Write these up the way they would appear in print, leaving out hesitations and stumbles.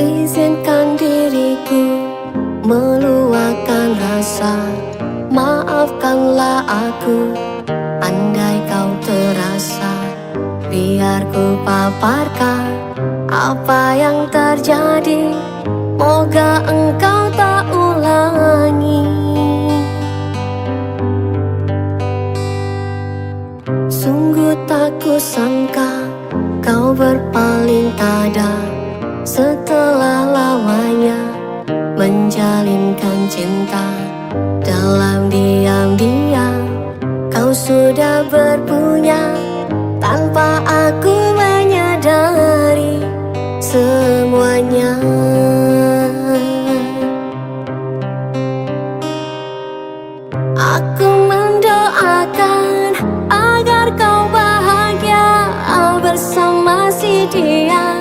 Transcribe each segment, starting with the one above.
Izinkan diriku meluahkan rasa. Maafkanlah aku andai kau terasa. Biar ku paparkan apa yang terjadi, moga engkau tak ulangi. Sungguh tak kusangka kau berpaling tada, setelah lamanya menjalinkan cinta. Dalam diam-diam kau sudah berpunya, tanpa aku menyadari semuanya. Aku mendoakan agar kau bahagia bersama si dia,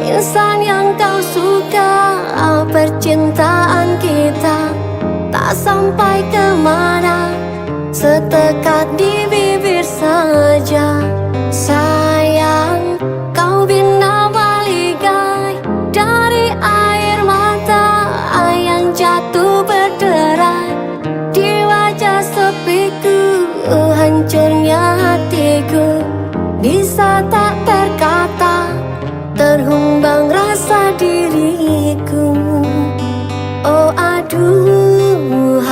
insan yang kau suka. Percintaan kita tak sampai kemana, setekat di bibir saja. Sayang, kau bina baligai dari air mata yang jatuh berderai di wajah sepiku. Hancurnya hatiku bisa tak terkata, terhumbang rasa diriku. Oh aduhai,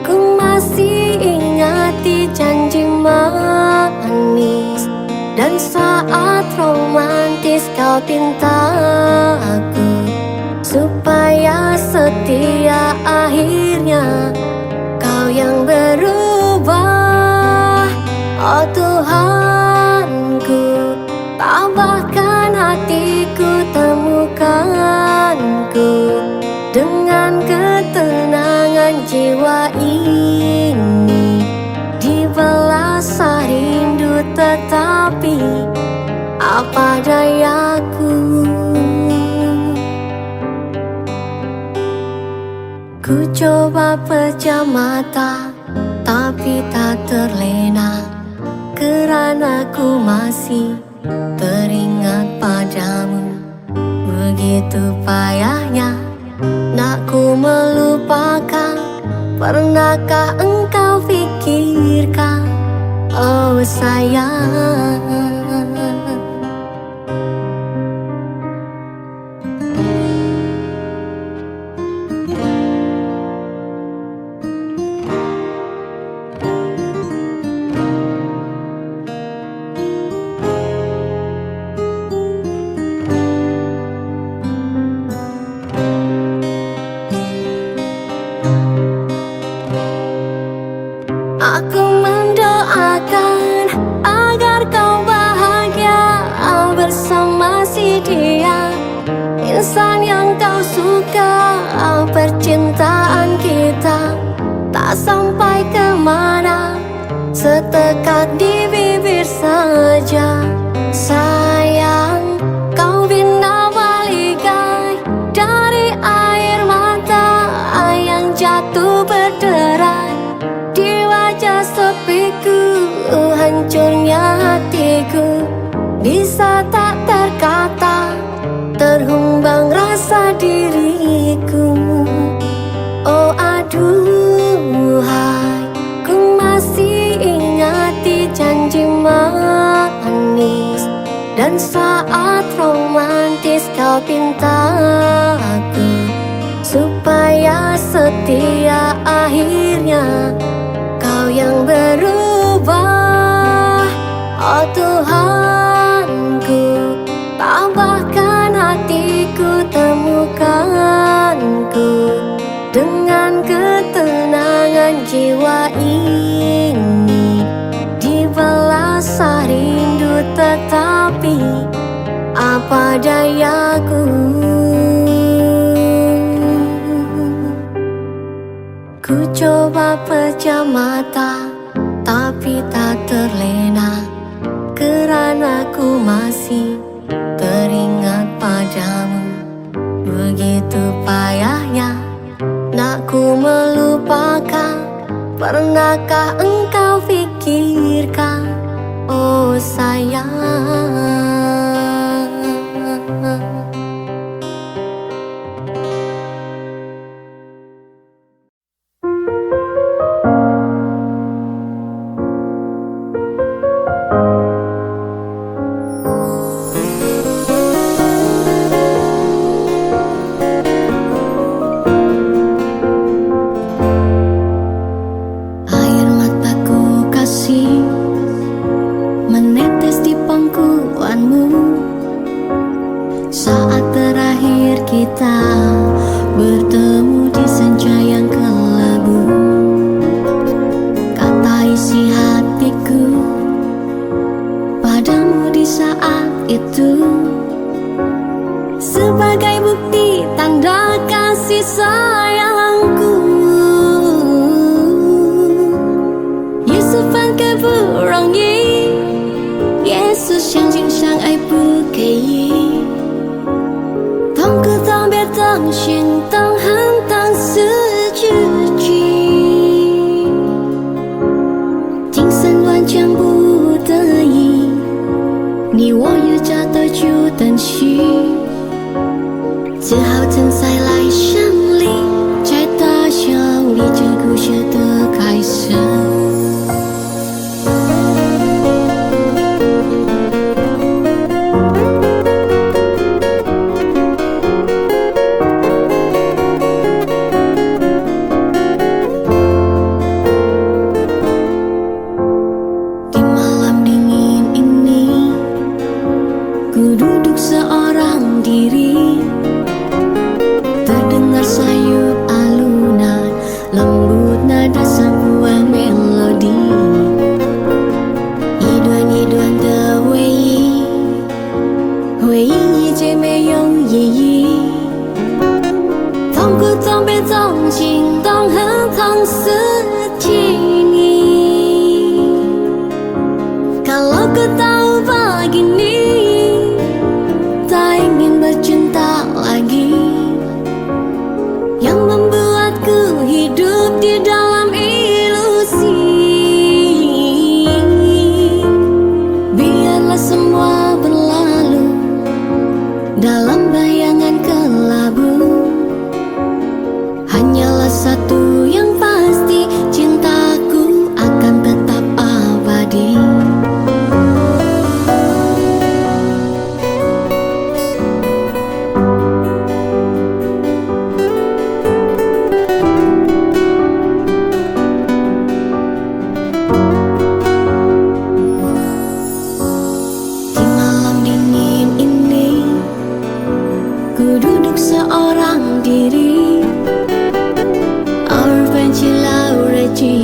ku masih ingati janji manis, dan saat romantis kau pinta aku supaya setia. Akhirnya kau yang berubah. Oh Tuhanku, tambahkan hatiku, temukanku dengan ketenangan jiwa ini. Dibalas rindu tetapi apa dayaku. Ku coba pejam mata tapi tak terlena, kerana ku masih teringat padamu. Begitu payahnya nak ku melupakan, pernahkah engkau pikirkan, oh sayang. Aku mendoakan agar kau bahagia bersama si dia, insan yang kau suka. Percintaan kita tak sampai kemana, setekat di bibir saja. Sayang, kau bina baligai dari air mata yang jatuh berderai di wajah sepiku. Hancurnya hatiku bisa tak terkata, terhumbang rasa diriku. Oh aduhai, ku masih ingati janji manis, dan saat romantis kau pinta aku supaya setia. Akhirnya kau yang berubah. Oh Tuhanku, tambahkan hatiku, temukanku dengan ketenangan jiwa ini. Dibalas rindu tetapi apa dayaku. Ku coba pejam mata tapi tak terlena, kerana ku masih teringat padamu. Begitu payahnya nak ku melupakan. Pernahkah engkau fikirkan, oh sayang? Kita bertemu di senja yang kelabu. Kata isi hatiku padamu di saat itu, sebagai bukti tanda kasih sayangku. Yesus fan ke burong yi, Yesus 相信相爱不可以。当歌当别当心当恨当四知己，今生万千不得已，你我又找到就等续，只好等再来相离，在大笑里这故事的开始。Kalau kau tahu begini, tak ingin bercinta lagi, yang membuatku hidup di dalam ilusi. Biarlah semua berlalu dalam bayangan kelabu. Hanyalah satu yang pasti, cintaku akan tetap abadi. Ku duduk seorang diri,而泛起老日记，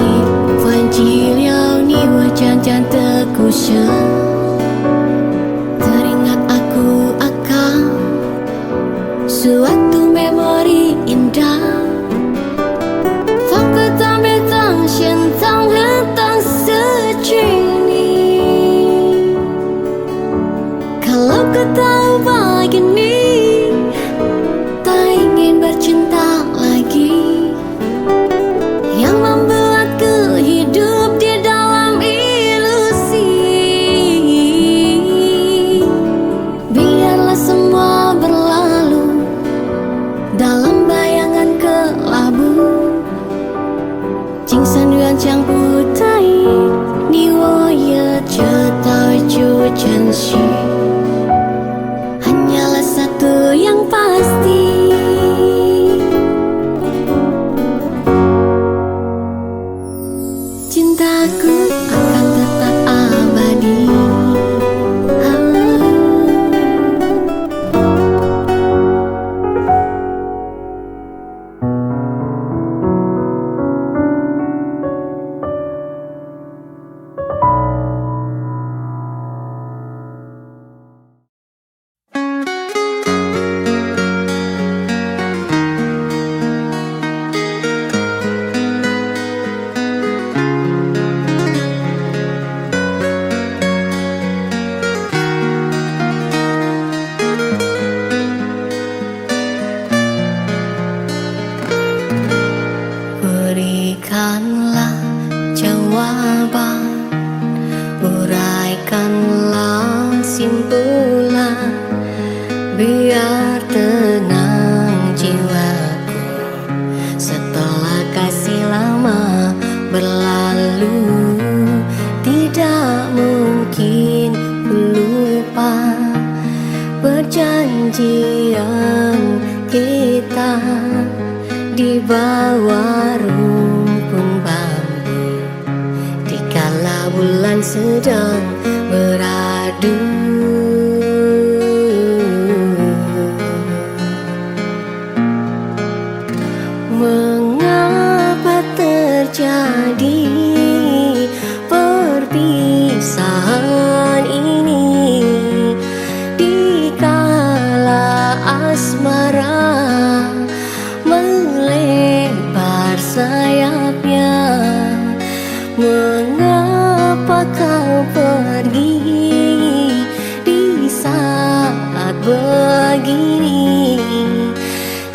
泛起了你我讲讲的故事。Teringat aku akan suatu memori indah， 放个当别当现当和当失去你。Kalau kau tahu begini, bercinta lagi, yang membuatku hidup di dalam ilusi. Biarlah semua berlalu dalam bayangan kelabu， 今生缘将不在意，你我也知道就珍惜。Hanyalah satu yang pasti, cintaku akan tetap abadi. Berikanlah jawaban, uraikanlah simpulan, biar tenang jiwaku setelah kasih lama berlalu. Tidak mungkin ku lupa perjanjian kita di bawah rumpun bambu, dikala bulan sedang beradu. Mengapa terjadi perpisahan ini, dikala asmara melebar sayapnya? Mengapa kau pergi di saat begini,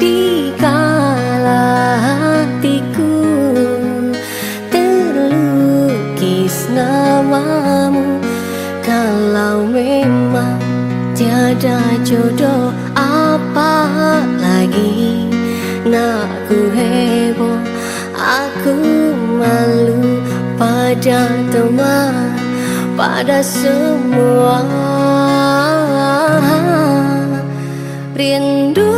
dikala hatiku terlukis namamu? Kalau memang tiada jodoh, apa lagi nak ku heboh? Aku malu pada teman, pada semua. Rindu,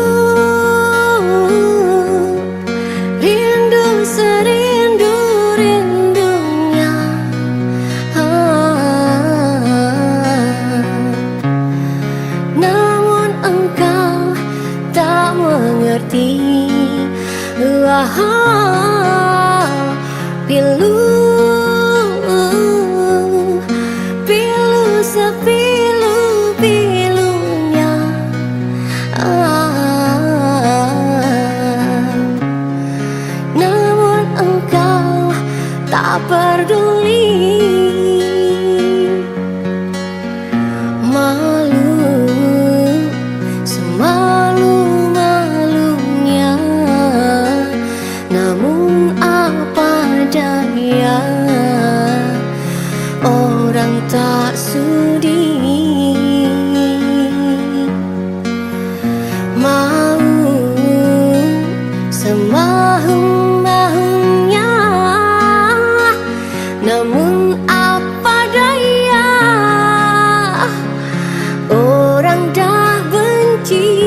rindu serindu rindunya. Namun engkau tak mengerti. Pilu, pilu sepilu-pilunya. Namun engkau tak peduli. Malu, semalu-malunya. Namun apa daya, orang tak sudi. Mau semahu-mahunya, namun apa daya, orang dah benci.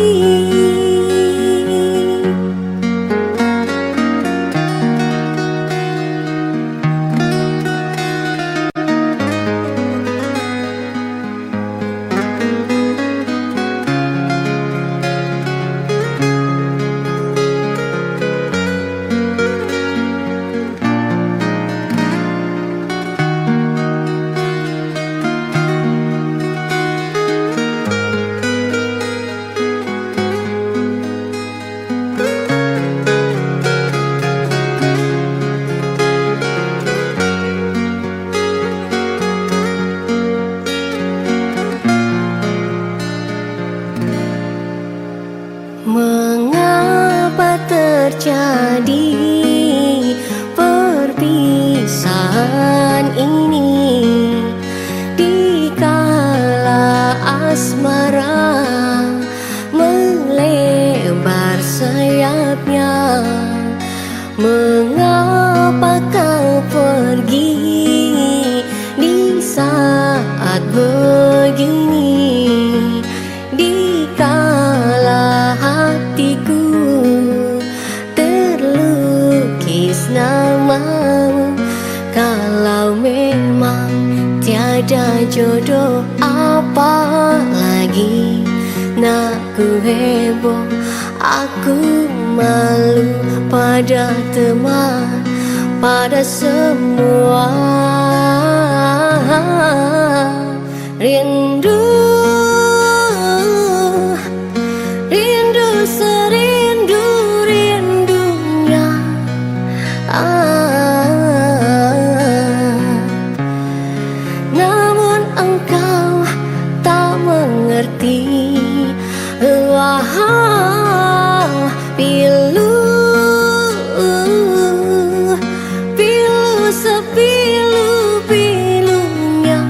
Mengapa terjadi perpisahan ini, dikala asmara melebar sayapnya? Mengapa kau pergi di saat begini, dikala hatiku terlukis namamu? Kalau memang tiada jodoh, apa lagi nak ku heboh? Aku malu pada teman, pada semua. Rindu, rindu serindu rindunya. Namun engkau tak mengerti. Pilu, sepilu-pilunya.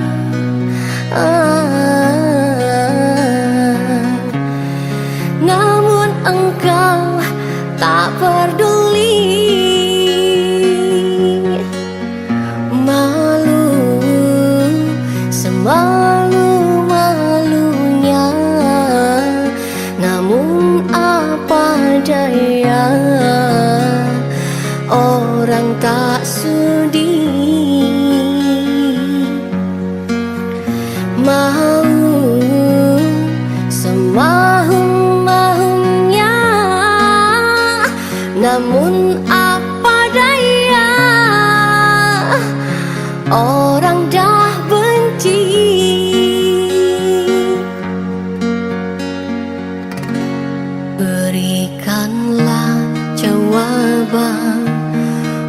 Namun engkau tak peduli. Malu, semalu-malunya. Namun apa daya, orang tak sudi. Mau semau-maunya, namun apa daya, orang dah benci. Berikanlah jawaban,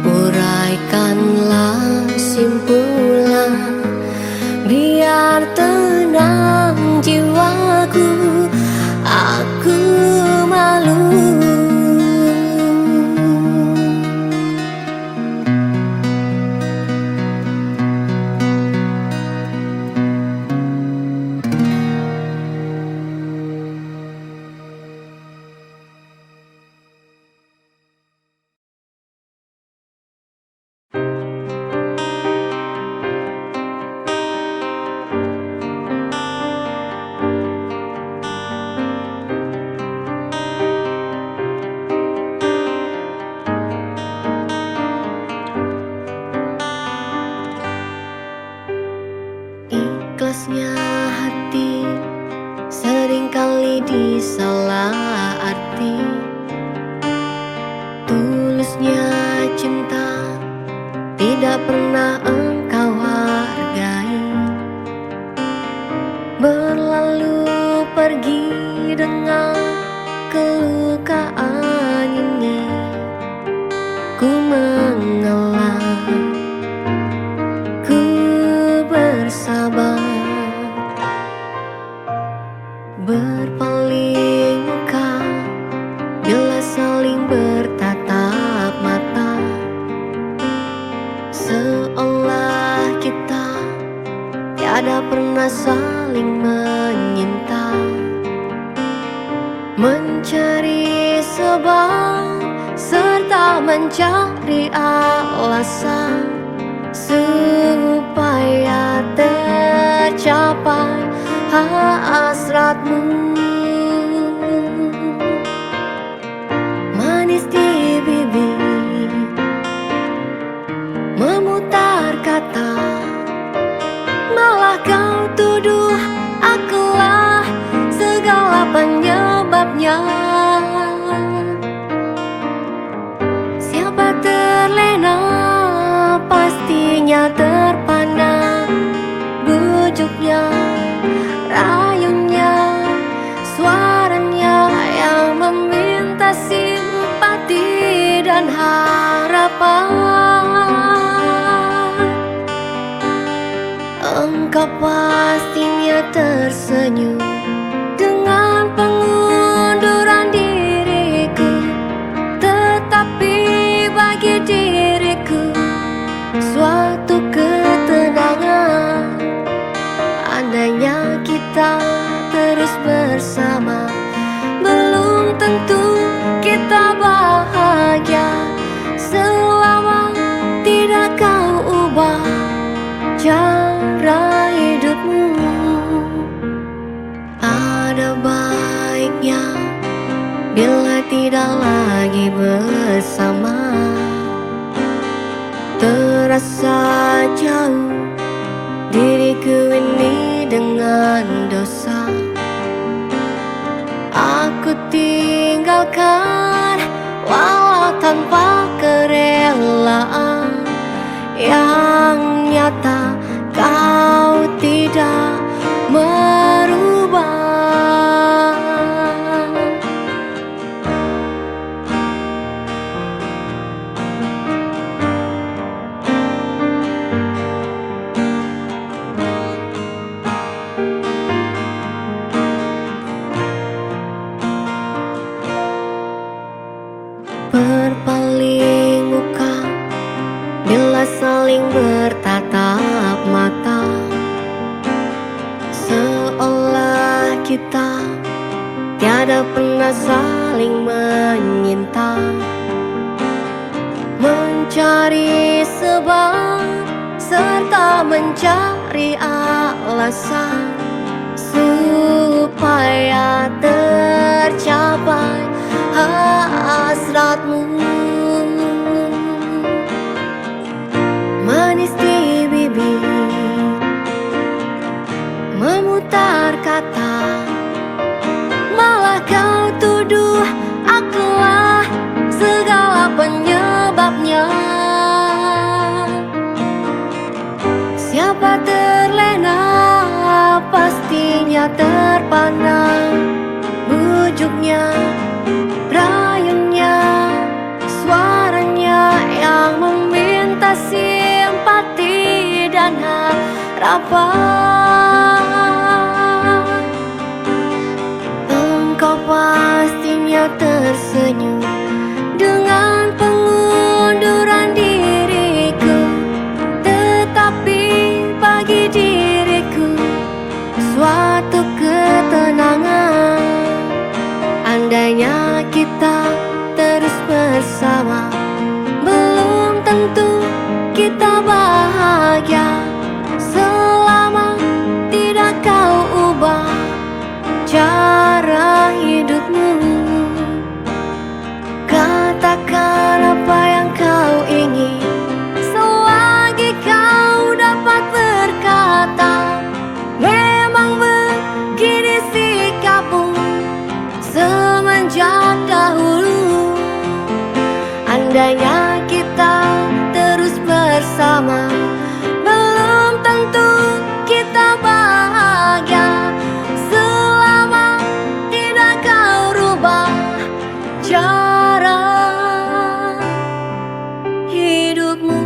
uraikanlah simpulan, biar tenang jiwaku, aku malu. Ikhlasnya hati seringkali disalah arti. Tulusnya cinta tidak pernah engkau hargai. Berlalu pergi dengan kelukaan ini, ku mengalah, ku bersabar, berpaling muka bila saling bertatap mata, seolah kita tiada pernah saling menyinta. Mencari sebab serta mencari alasan supaya tercapai hasratmu. Manis di bibir, memutar kata, malah kau tuduh akulah segala penyebabnya. Siapa terlena pastinya terpana, bujuknya, rayunya, suaranya yang meminta simpati dan harapan. Engkau pastinya tersenyum dengan pengunduran diriku, tetapi bagi diriku suatu ketenangan andainya kita terus bersama. Belum tentu kita bahagia selama tidak kau ubah cara hidupmu. Ada baiknya bila tidak lagi bersama. Terasa jauh diriku ini dengan dosa. Aku tinggalkan walau tanpa kerelaan, yang nyata kau tidak merubah. kita saling bertatap mata, seolah kita tiada pernah saling menyinta, mencari sebab serta mencari alasan supaya tercapai hasratmu. Manis di bibir, memutar kata, malah kau tuduh akulah segala penyebabnya. Siapa terlena pastinya terpana, bujuknya, rayunya, suaranya yang meminta simpati dan harapan. Engkau pastinya tersenyum dengan pengunduran diriku, tetapi bagi diriku suatu ketenangan. Andainya kita terus bersama, belum tentu kita bahagia selama tidak kau ubah cara hidupmu. Katakan apa yang kau ingin selagi kau dapat berkata. Memang begini sikapmu semenjak dahulu. Andainya kita terus bersama, belum tentu kita bahagia selama tidak kau rubah cara hidupmu.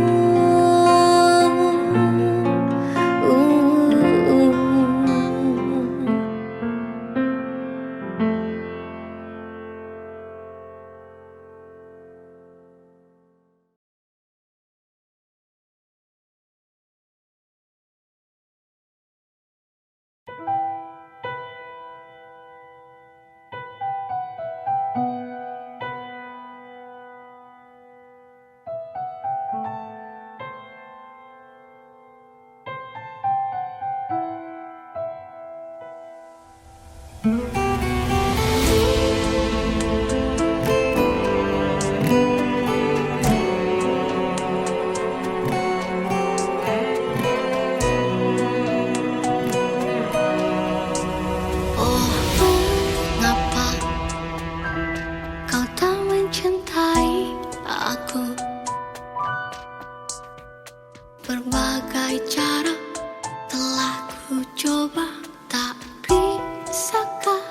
Berbagai cara telah ku coba, tak bisakah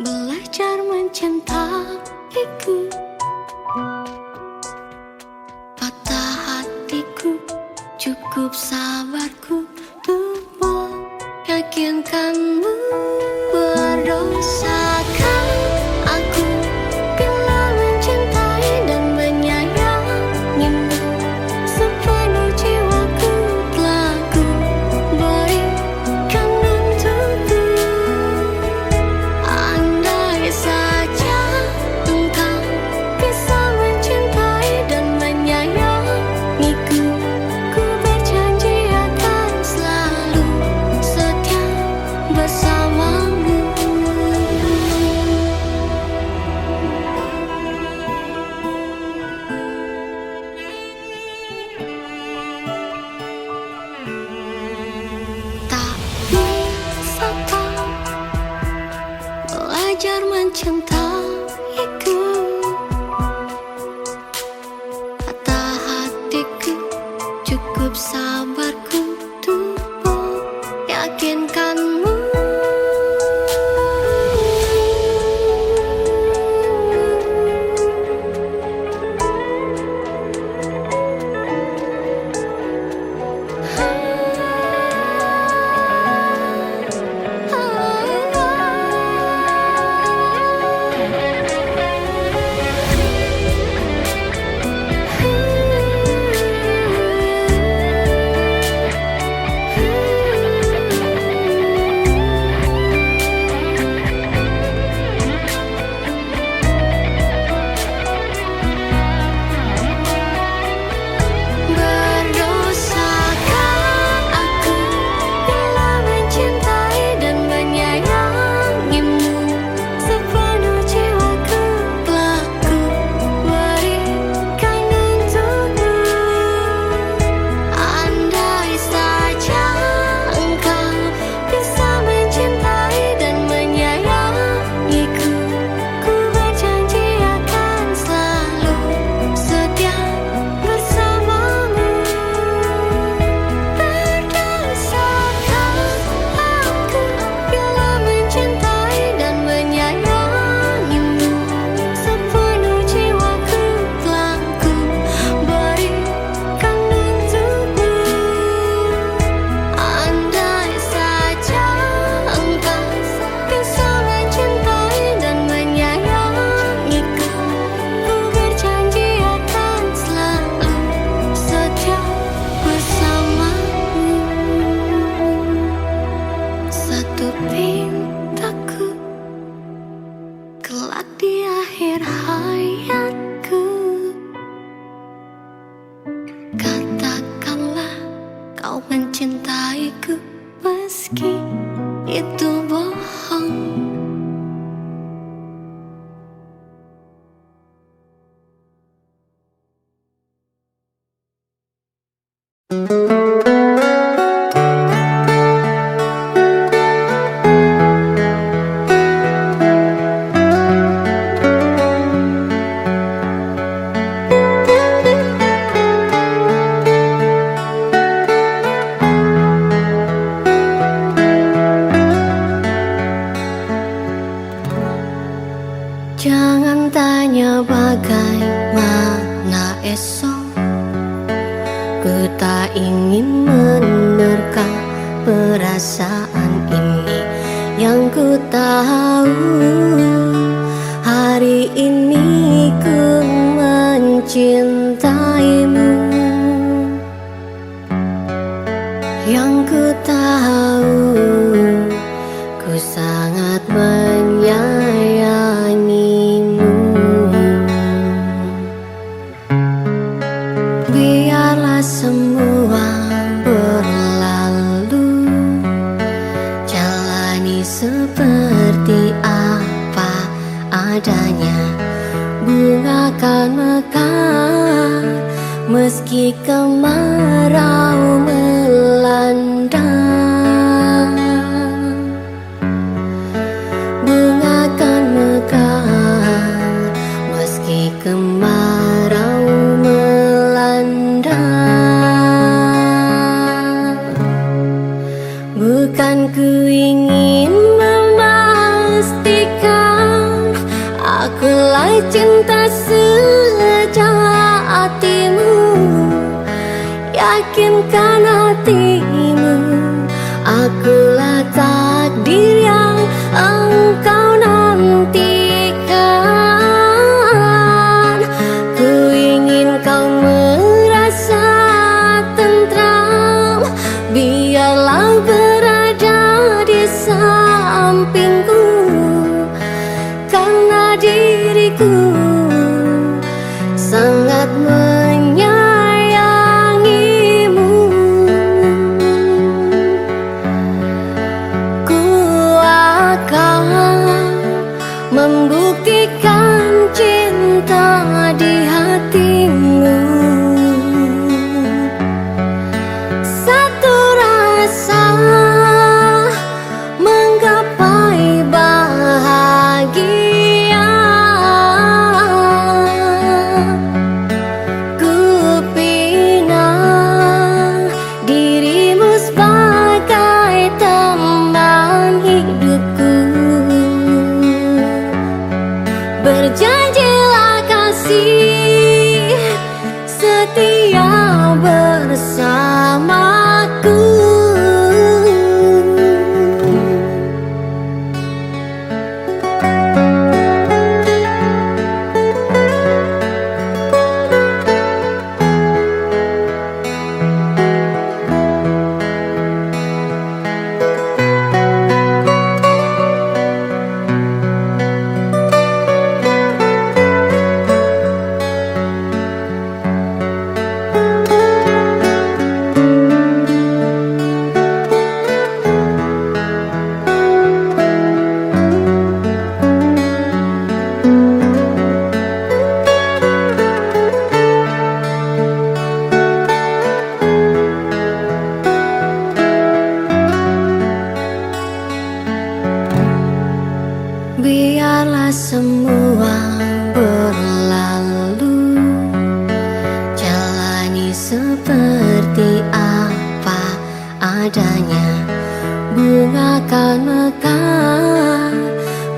belajar mencintaiku? Patah hatiku, cukup sabarku untuk meyakinkanmu. Berdosakah aku bila mencintai dan menyayangimu? Sepenuh jiwaku telah ku berikan untukmu. Andai saja engkau bisa mencintai dan menyayangiku, ku berjanji akan selalu setia bersamamu. Tak bisakah belajar mencintaiku? Patah hatiku, cukup sabarku untuk meyakinkanmu. mencintaiku meski itu bohong. Jangan tanya bagaimana esok, ku tak ingin menerka perasaan ini. Yang ku tahu hari ini ku mencintaimu. Yang ku tahu ku sangat menyayangimu. Biarlah semua berlalu, jalani seperti apa adanya. Bunga kan mekar meski kemarau melanda. Bunga kan mekar meski kemarau melanda. Bukan ku ingin memastikan akulah cinta sejatimu. Yakinkan hatimu, akulah takdir yang engkau nantikan. Ku ingin kau merasa tentram, biarlah berada di sampingku, karena diriku sangat menyayangimu. Ku akan membuktikan cinta di hatimu. Satu rasa menggapai bahagia. Ku pinang dirimu sebagai teman hidupku. Berjanjilah kasih setia bersamaku. Biarlah semua berlalu, jalani seperti apa adanya. Bunga kan mekar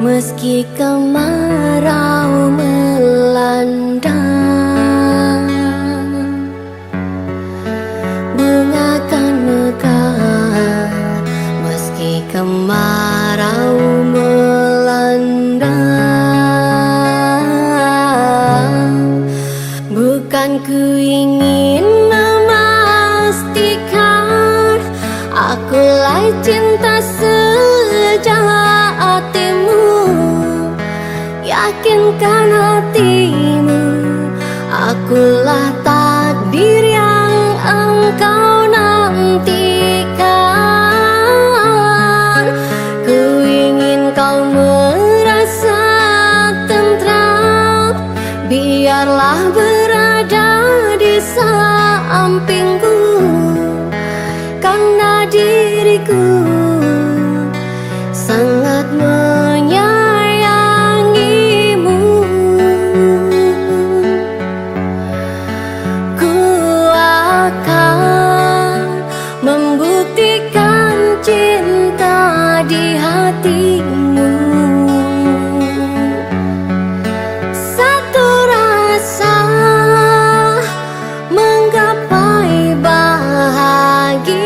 meski kemarau melanda. Bunga kan mekar meski kemarau melanda. Bukan ku ingin memastikan akulah cinta sejatimu. Yakinkan hatimu, akulah takdir yang engkau nanti. hatiku sangat menyayangimu. Ku akan membuktikan cinta di hatimu. Satu rasa menggapai bahagia.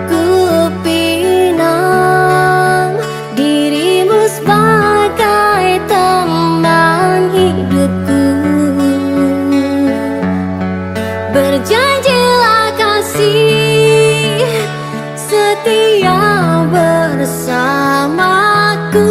Ku pinang dirimu sebagai teman hidupku. Berjanjilah kasih setia bersamaku.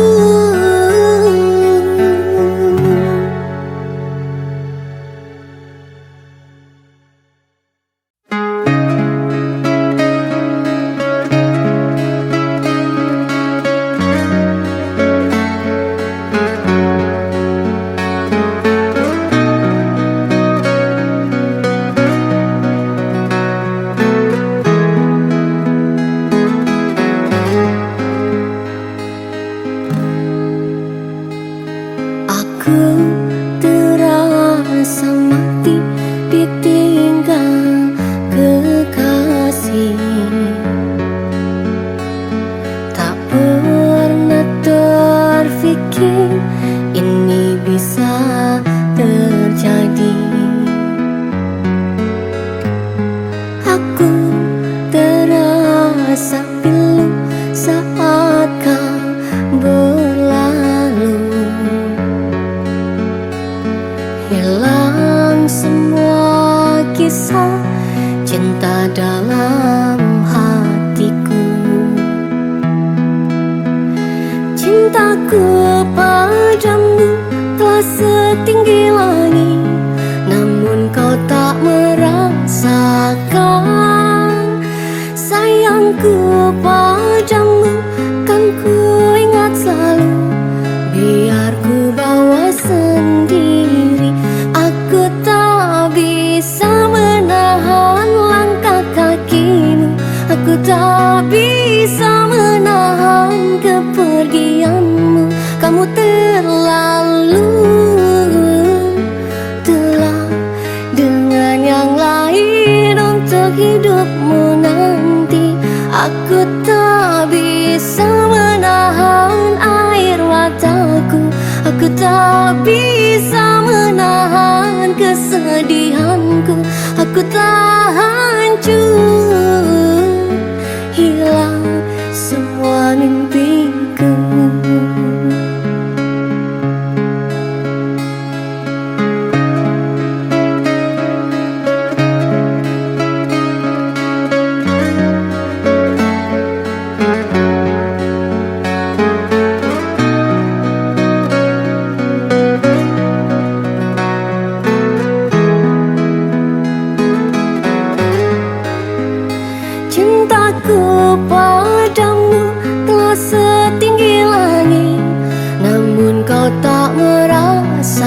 Aku terasa mati ditinggal kekasih. Tak pernah terfikir ini bisa terjadi. Aku terasa pilu saat kau berlalu. Hilang semua kisah cinta dalam hatiku. Cintaku padamu telah setinggi langit, namun kau tak merasakan. Sayangku padamu kan ku ingat selalu, biar ku bawa sendiri. Aku tak bisa menahan langkah kakimu. Aku tak bisa menahan kepergianmu. Kamu terlalu telah dengan yang lain untuk hidupmu nanti. Aku tak bisa menahan air mataku. Aku tak bisa menahan kesedihanku. Aku tak hancur, hilang semua mimpiku. Cintaku padamu telah setinggi langit, namun kau tak merasakan.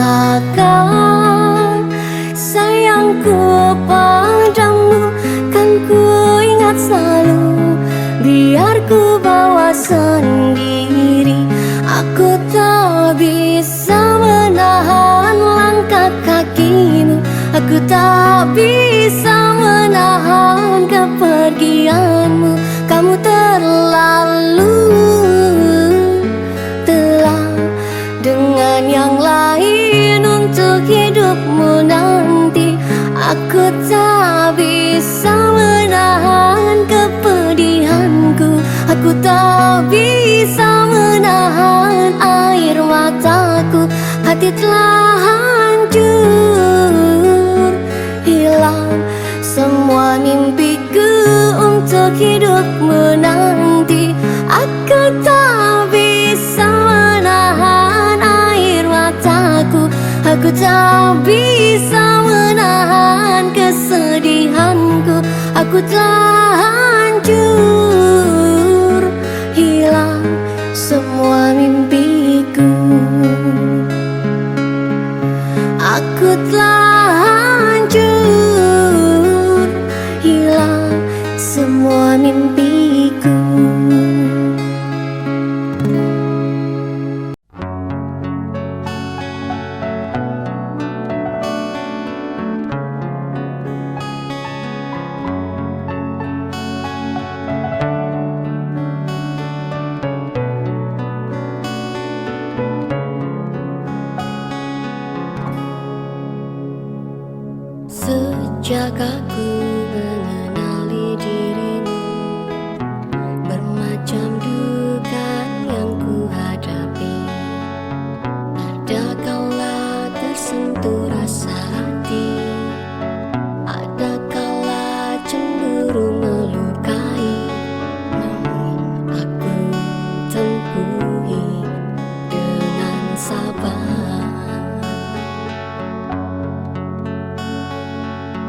Sayangku padamu kan ku ingat selalu, biar ku bawa sendiri. Aku tak bisa menahan langkah kakimu. Aku tak bisa menahan kepergianmu. Kamu terlalu telah dengan yang lain untuk hidupmu nanti. Aku tak bisa menahan kepedihanku. Aku tak bisa menahan air mataku. Hati telah hancur, hilang semua mimpiku untuk hidupmu nanti. Aku tak bisa menahan air mataku. Aku tak bisa menahan kesedihanku. Aku telah hancur, hilang semua mimpiku. Aku telah hancur, Jagaku mengenali dirimu, bermacam duka yang ku hadapi. Ada kala tersentuh rasa hati, ada kala cemburu melukai. Namun aku tempuhi dengan sabar.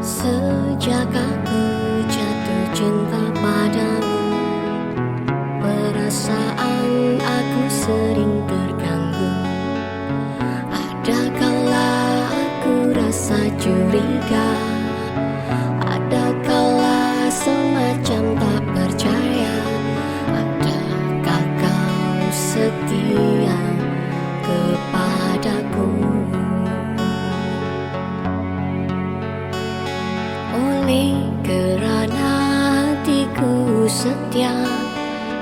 Sejak aku jatuh cinta padamu, perasaan aku sering terganggu. Ada kala aku rasa curiga, ada kala semacam tak percaya. Adakah kau setia kepadaku? Oleh kerana hatiku setia,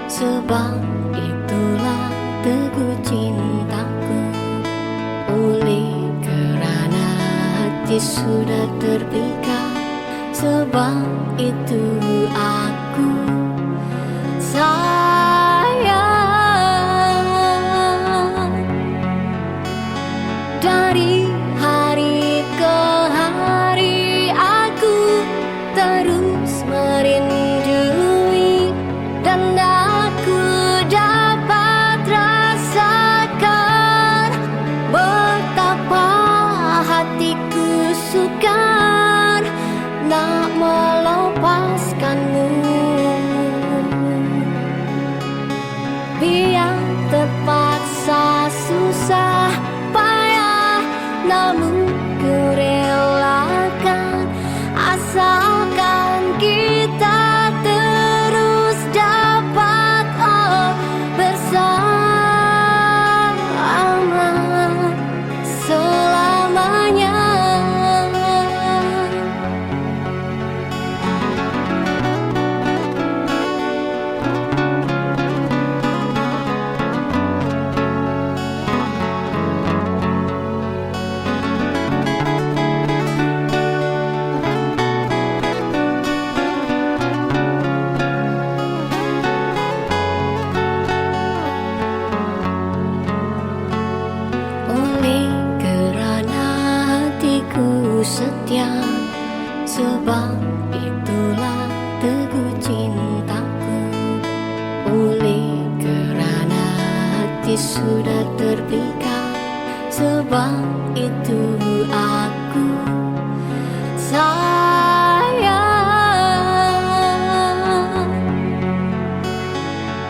sebab itulah teguh cintaku. Oleh kerana hati sudah terpikat, sebab itu aku sayang. Dari hari ke hari aku terus merindui, dan aku dapat rasakan betapa hatiku sukar nak melepaskanmu. Biar terpaksa susah payah, namun ku relakan, asalkan kita terus dapat bersama selamanya. Oleh kerana hatiku setia, sebab itulah teguh cintaku. Oleh kerana hati sudah terpikat, sebab itu aku sayang.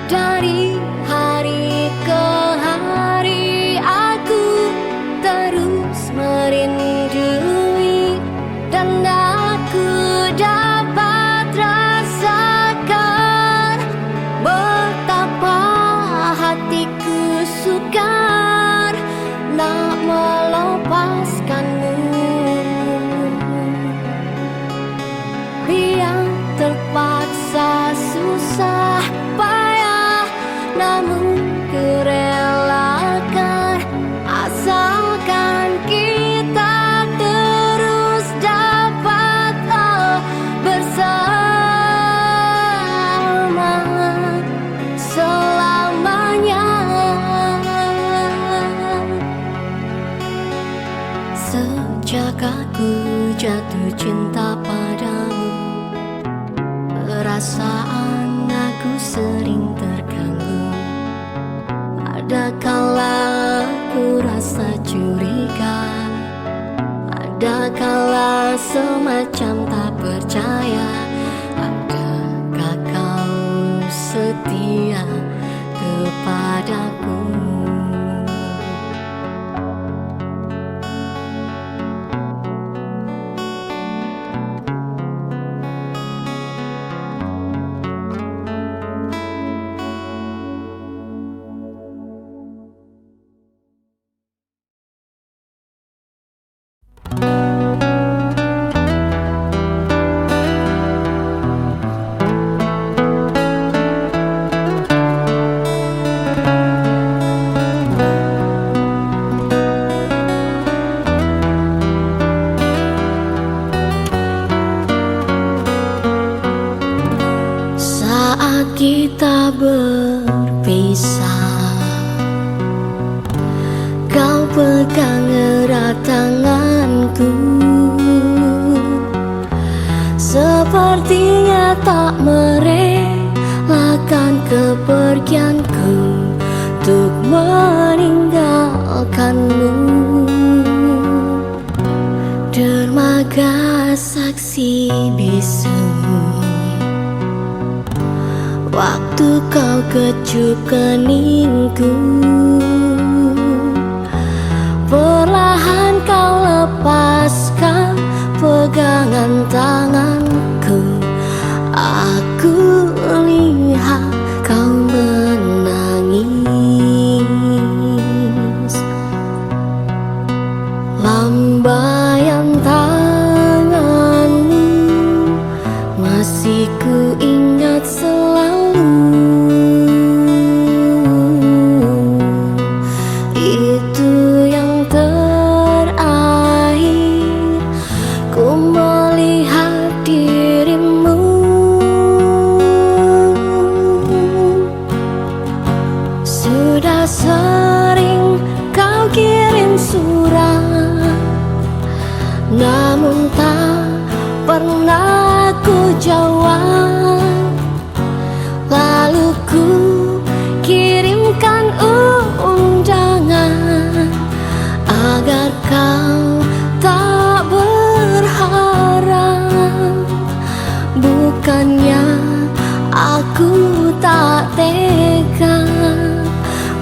Dari hari ke hari aku terus merindui, dan aku dapat rasakan betapa hatiku sukar nak melepaskanmu. Biar terpaksa susah payah, namun ku relakan, asalkan kita terus dapat bersama selamanya. Sejak aku jatuh cinta padamu, perasaan aku sering terganggu. Ada kala aku rasa curiga, ada kala semacam tak percaya. Adakah kau setia kepadaku? tak merelakan kepergianku untuk meninggalkanmu. Dermaga saksi bisu, waktu kau kecup keningku, perlahan kau lepaskan pegangan tanganku. Aku lihat kau menangis, lambaian tanganmu masih ku ingat selalu. Itu yang terakhir ku melihat dirimu. Sudah sering kau kirim surat, namun tak pernah ku jawab. Lalu ku kirimkan undangan agar kau tak berharap. Bukannya aku tak tega,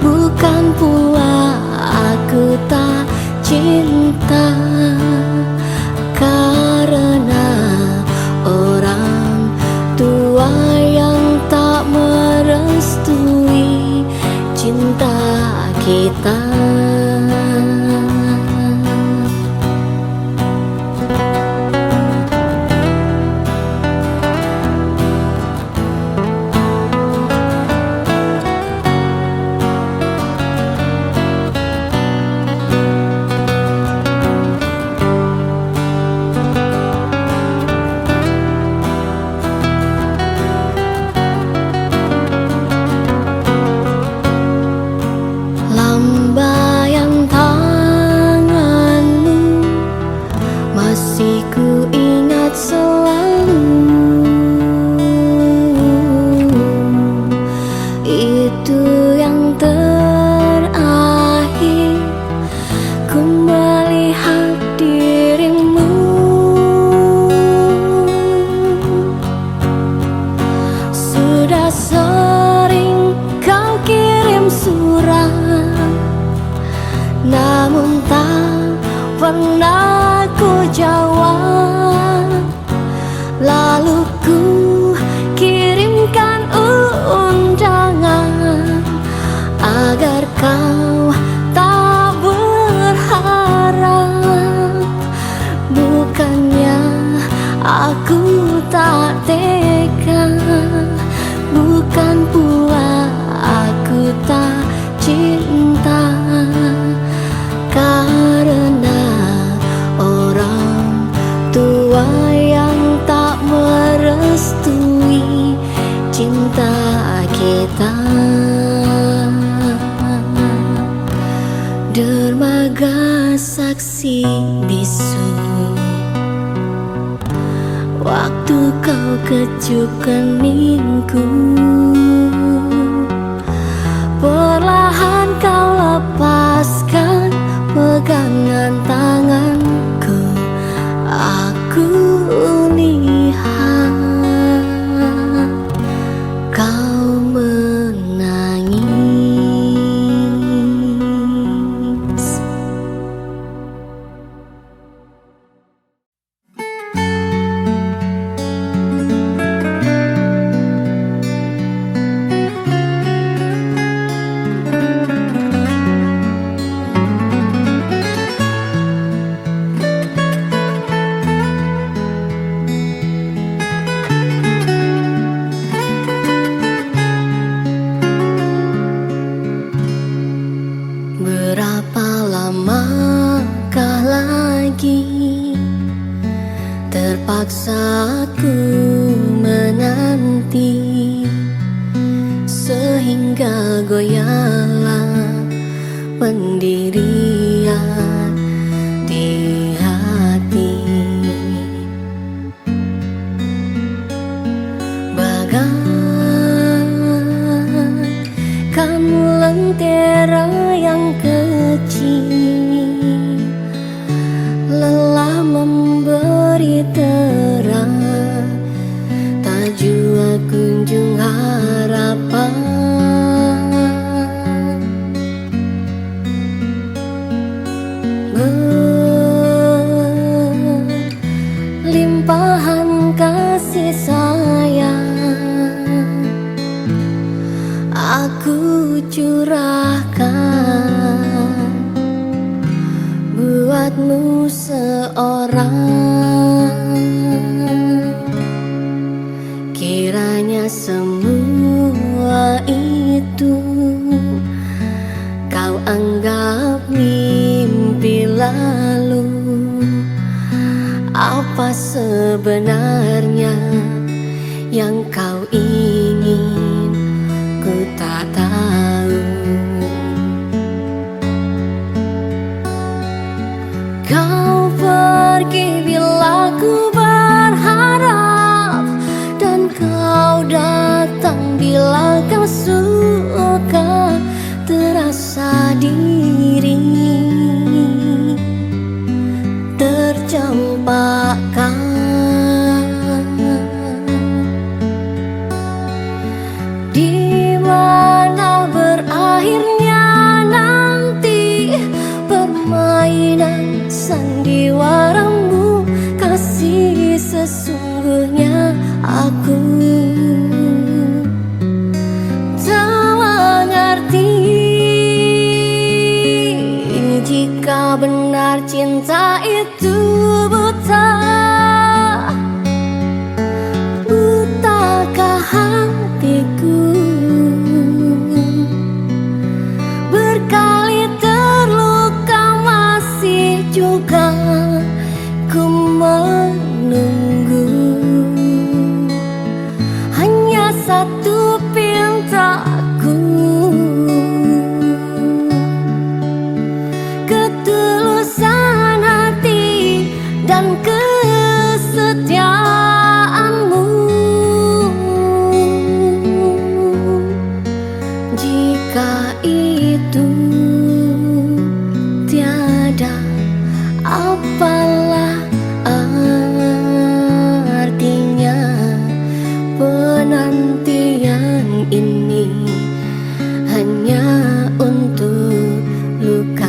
bukan pula aku tak cinta, karena orang tua yang tak merestui cinta kita. Lambaian tanganmu masih ku ingat selalu. Itu yang terakhir ku melihat dirimu. Sudah sering kau kirim surat, namun tak pernah ku jawab. Lalu ku kirimkan undangan agar kau tak berharap. Bukannya aku tak tega, bukan pula aku tak cinta, karena orang tua yang tak merestui cinta kita. Dermaga saksi bisu, waktu kau kecup keningku, perlahan kau lepaskan pegangan tanganku. Aku lihat kau menangis. Berapa lamakah lagi terpaksa aku menanti, sehingga goyahlah pendirian di hati. seseorang. Kiranya semua itu kau anggap mimpi lalu. Apa sebenarnya yang kau ingin, ku tak tahu. Kau pergi bila ku berharap, dan kau datang bila kau suka. Terasa diri tercampakkan, di mana berakhirnya nanti permainan sandiwaramu. Kasih sesungguhnya aku tak mengerti, jika benar cinta itu buta. Butakah hatiku? Berkali terluka masih juga ku menunggu. Hanya satu pintaku, ketulusan hati dan kesetiaanmu. Jika itu tiada, apalah artinya penantian ini hanya untuk luka.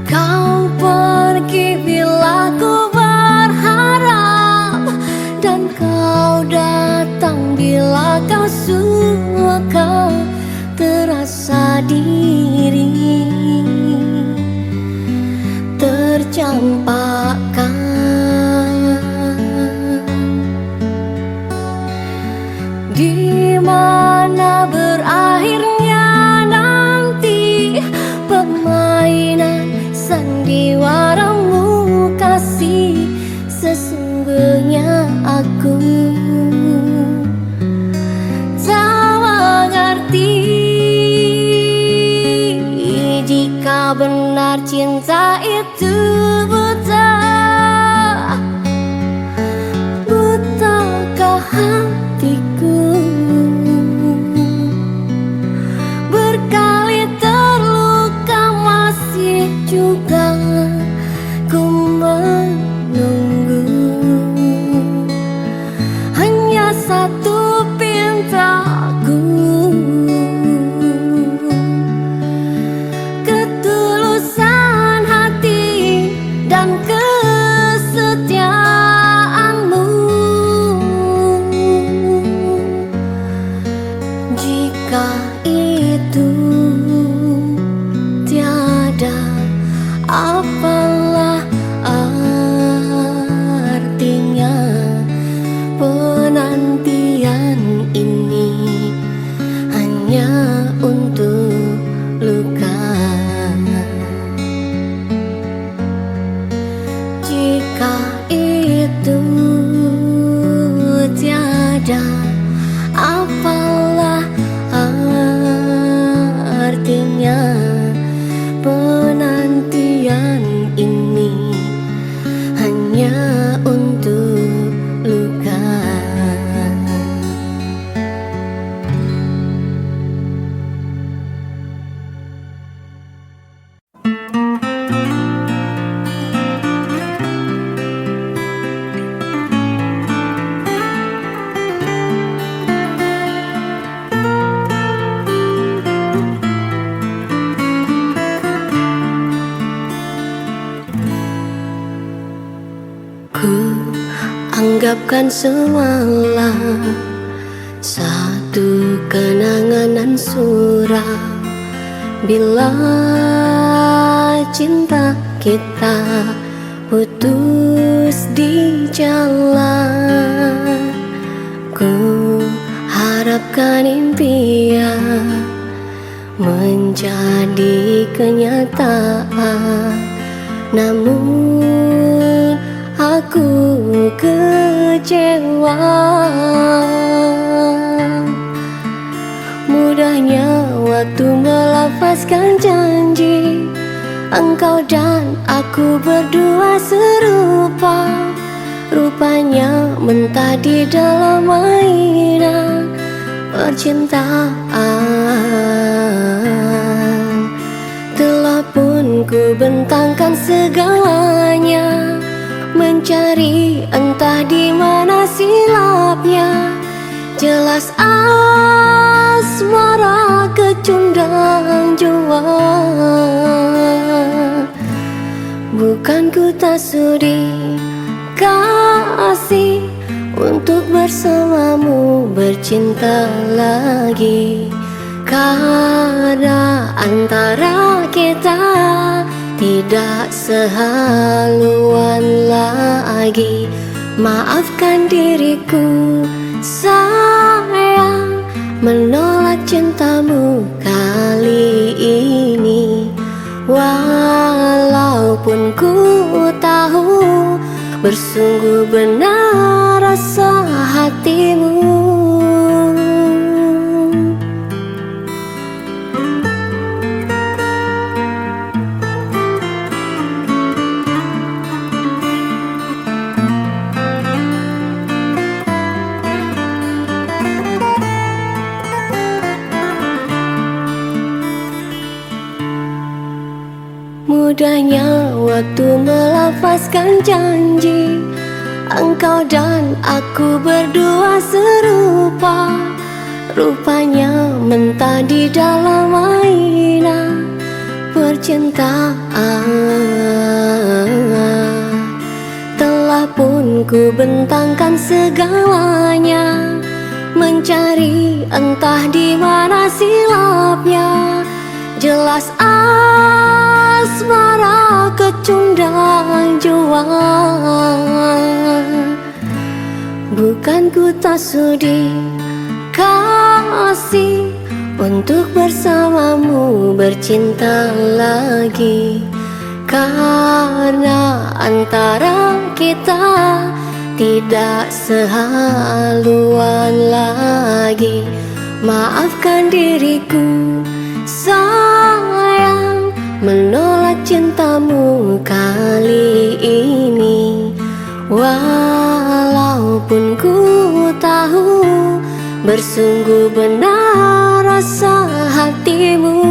Kau pergi bila ku berharap, dan kau datang bila kau suka. Terasa diri tercampakkan, di mana berakhirnya nanti permainan sandiwaramu. Kasih sesungguhnya aku tak mengerti, jika benar cinta itu buta. Butakah hatiku? Berkali terluka masih juga ku menunggu. Hanya satu pintaku, ketulusan hati dan kesetiaanmu. Anggapkan semalam satu kenangan dan suram. Bila cinta kita putus di jalan, ku harapkan impian menjadi kenyataan. Namun aku kecewa. Mudahnya waktu melafazkan janji, engkau dan aku berdua serupa. Rupanya mentah di dalam mainan percintaan. Telah pun ku bentangkan segalanya, mencari entah di mana silapnya. Jelas asmara kecundang jua. Bukan ku tak sudi kasih untuk bersamamu bercinta lagi, karena antara kita tidak sehaluan lagi. Maafkan diriku sayang, menolak cintamu kali ini. Walaupun ku tahu bersungguh benar rasa hatimu. Mudahnya waktu melafazkan janji, engkau dan aku berdua serupa. Rupanya mentah di dalam mainan percintaan. Telah pun ku bentangkan segalanya, mencari entah di mana silapnya. Jelas asmara kecundang jua. Bukan ku tak sudi kasih untuk bersamamu bercinta lagi, karena antara kita tidak sehaluan lagi. Maafkan diriku sayang, menolak cintamu kali ini. Walaupun ku tahu bersungguh benar rasa hatimu.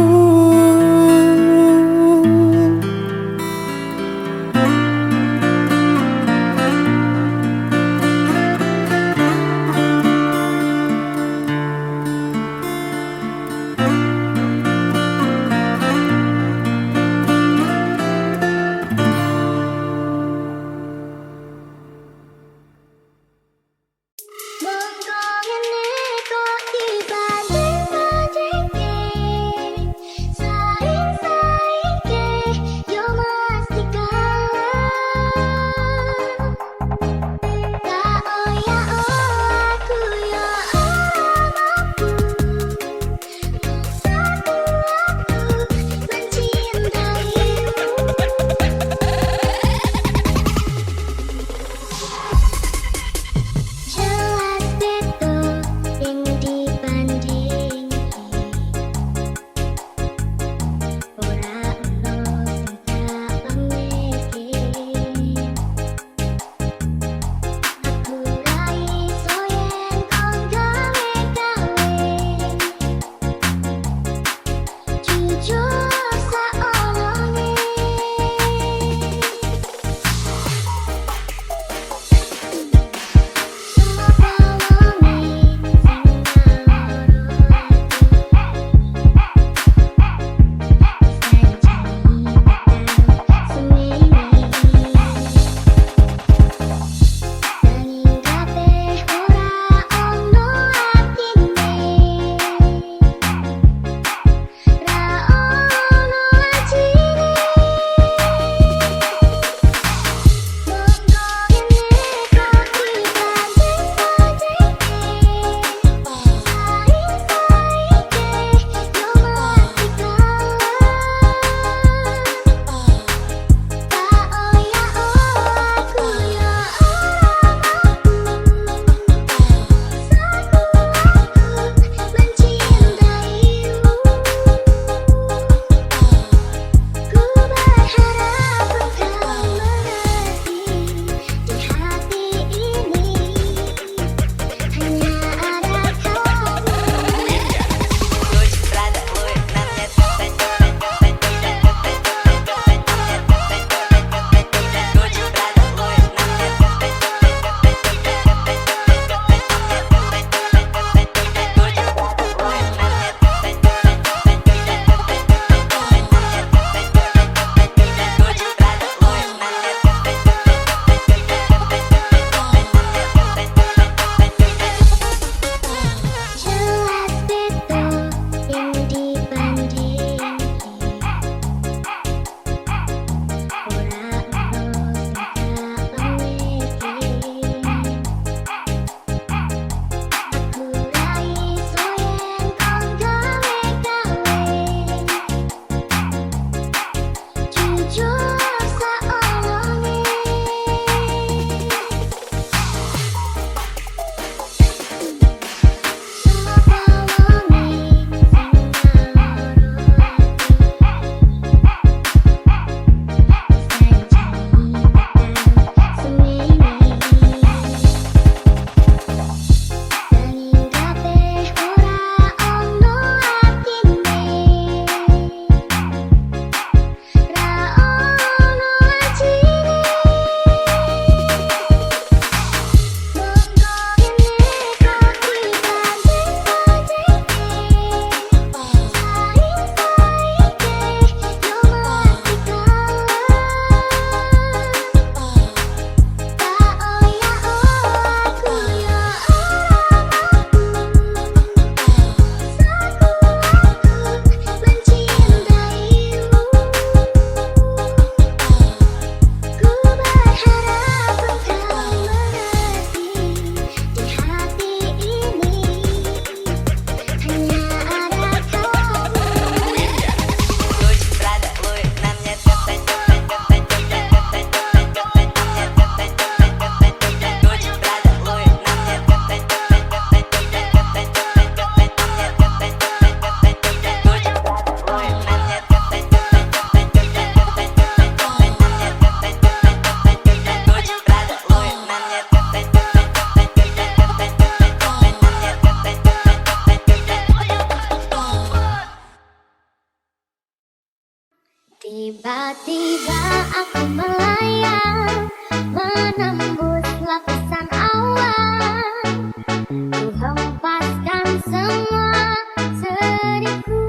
Tiba-tiba aku melayang, menembus lapisan awan. Ku hempaskan semua sedihku.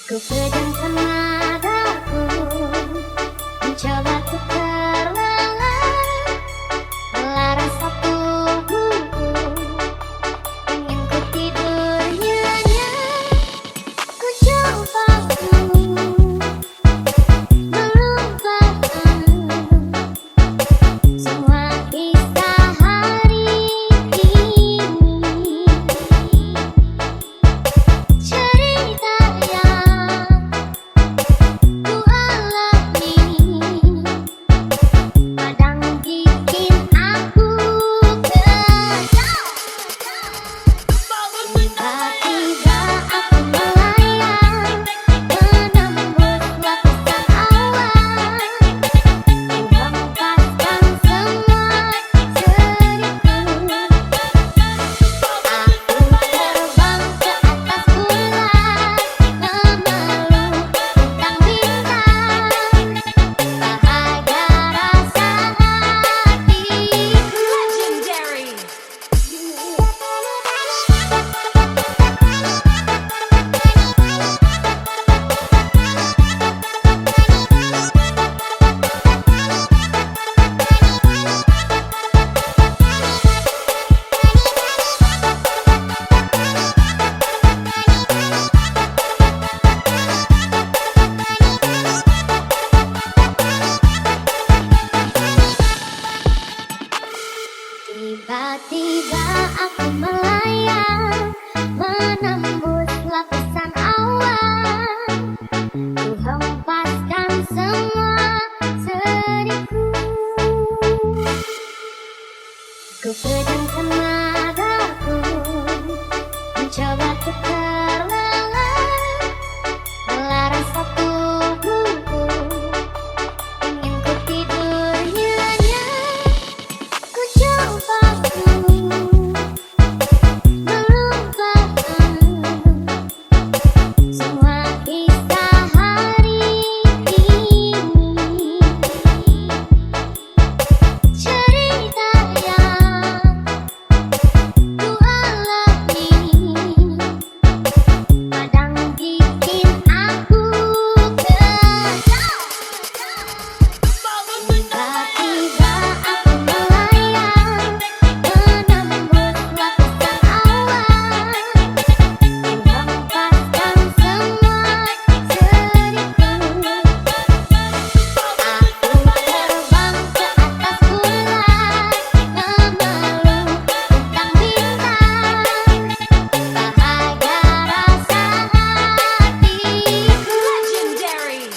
Ku pejamkan mataku, mencoba untuk terlelap, melarang satu buku, ingin ku tidur nyenyak. Ku coba melupakan semua kisah hari ini, cerita yang ku alami, kadang bikin aku kesal. Tiba-tiba aku melayang, menembus lapisan awan. Ku hempaskan semua sedihku. Aku terbang ke atas bulan, memeluk bintang-bintang. Bahagia rasa hatiku. Legendary. Tiba-tiba aku melayang, menembus lapisan awan. Ku hempaskan semua sedihku. Ku pejamkan mataku, mencoba untuk terlelap, melarang satu buku, ingin ku tidur nyenyak. Ku coba melupakan semua kisah hari ini, cerita yang ku alami, kadang bikin aku kesal. Tiba-tiba aku melayang, menembus lapisan awan. Ku hempaskan semua sedihku. Aku terbang ke atas bulan, memeluk bintang-bintang. Bahagia rasa hatiku. Legendary.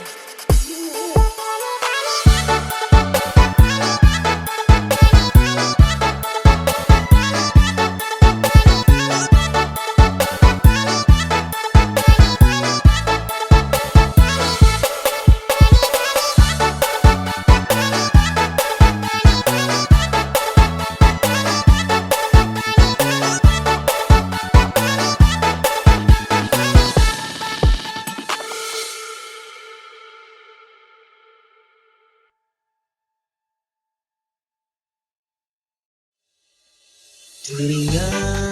Teringat